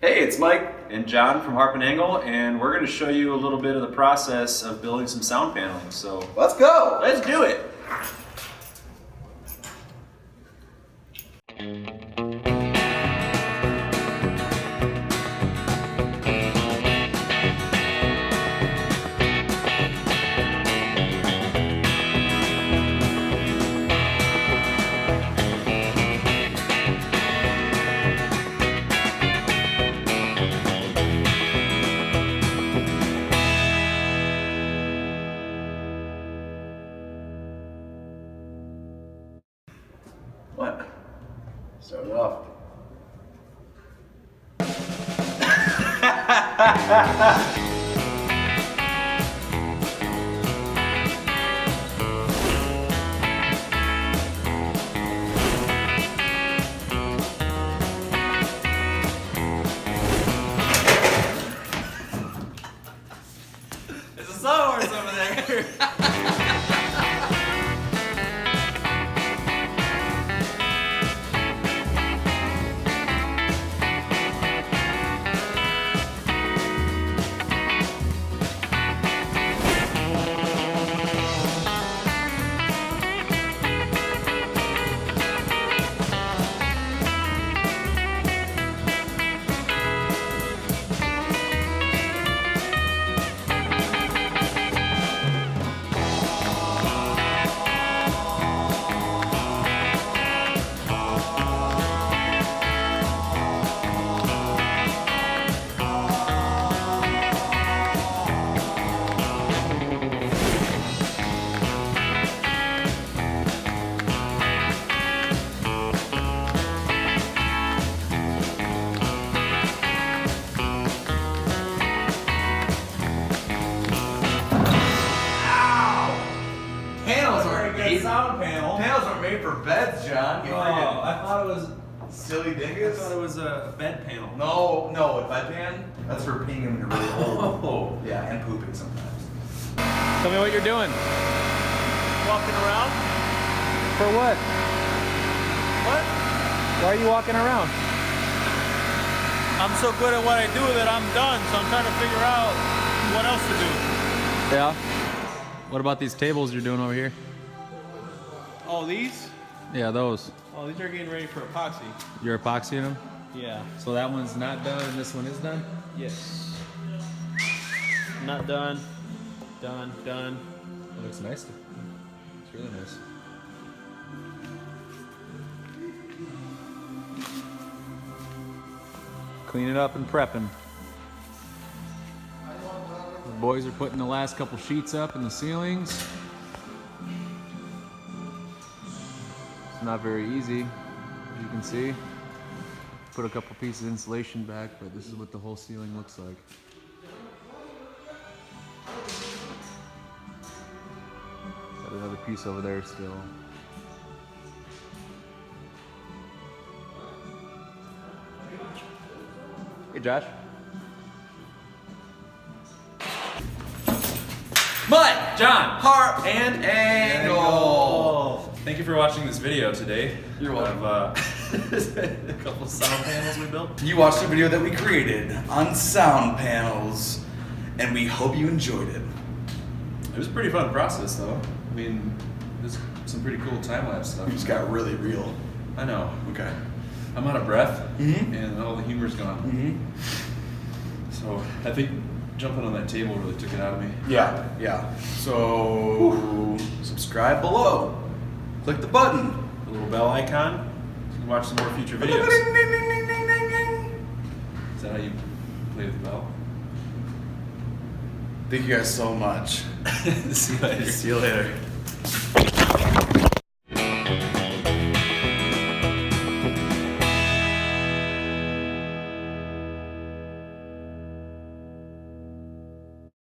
Hey, it's Mike and John from Harp and we're going to show you a little bit of the process of building some sound paneling. So let's go! Let's do it! What? Start it off. There's a sawhorse over there. Panels aren't made for beds, John. I thought it was Silly dingus. I thought it was a bed panel. No, a bedpan. That's for peeing when you're really old. Oh. Yeah, and pooping sometimes. Tell me what you're doing. Walking around? For what? What? Why are you walking around? I'm so good at what I do that I'm done, so I'm trying to figure out what else to do. Yeah. What about these tables you're doing over here? Oh, these? Yeah, those. Oh, these are getting ready for epoxy. You're epoxying them? Yeah. So that one's not done and this one is done? Yes. Not done. Done. It looks nice. It's really nice. Cleaning up and prepping. The boys are putting the last couple sheets up in the ceilings. It's not very easy, as you can see. Put a couple pieces of insulation back, but this is what the whole ceiling looks like. Got another piece over there still. Hey Josh. Mike, John, Harp and angle. Thank you for watching this video today. You're welcome. Of a couple sound panels we built. You watched a video that we created on sound panels, and we hope you enjoyed it. It was a pretty fun process, though. I mean, there's some pretty cool time-lapse stuff. We just got really real. I know. Okay. I'm out of breath, Mhm. and all the humor's gone. So I think jumping on that table really took it out of me. Yeah. So, subscribe below. Click the button. The little bell icon. So you can watch some more future videos. Is that how you play with the bell? Thank you guys so much. See you later. See you later.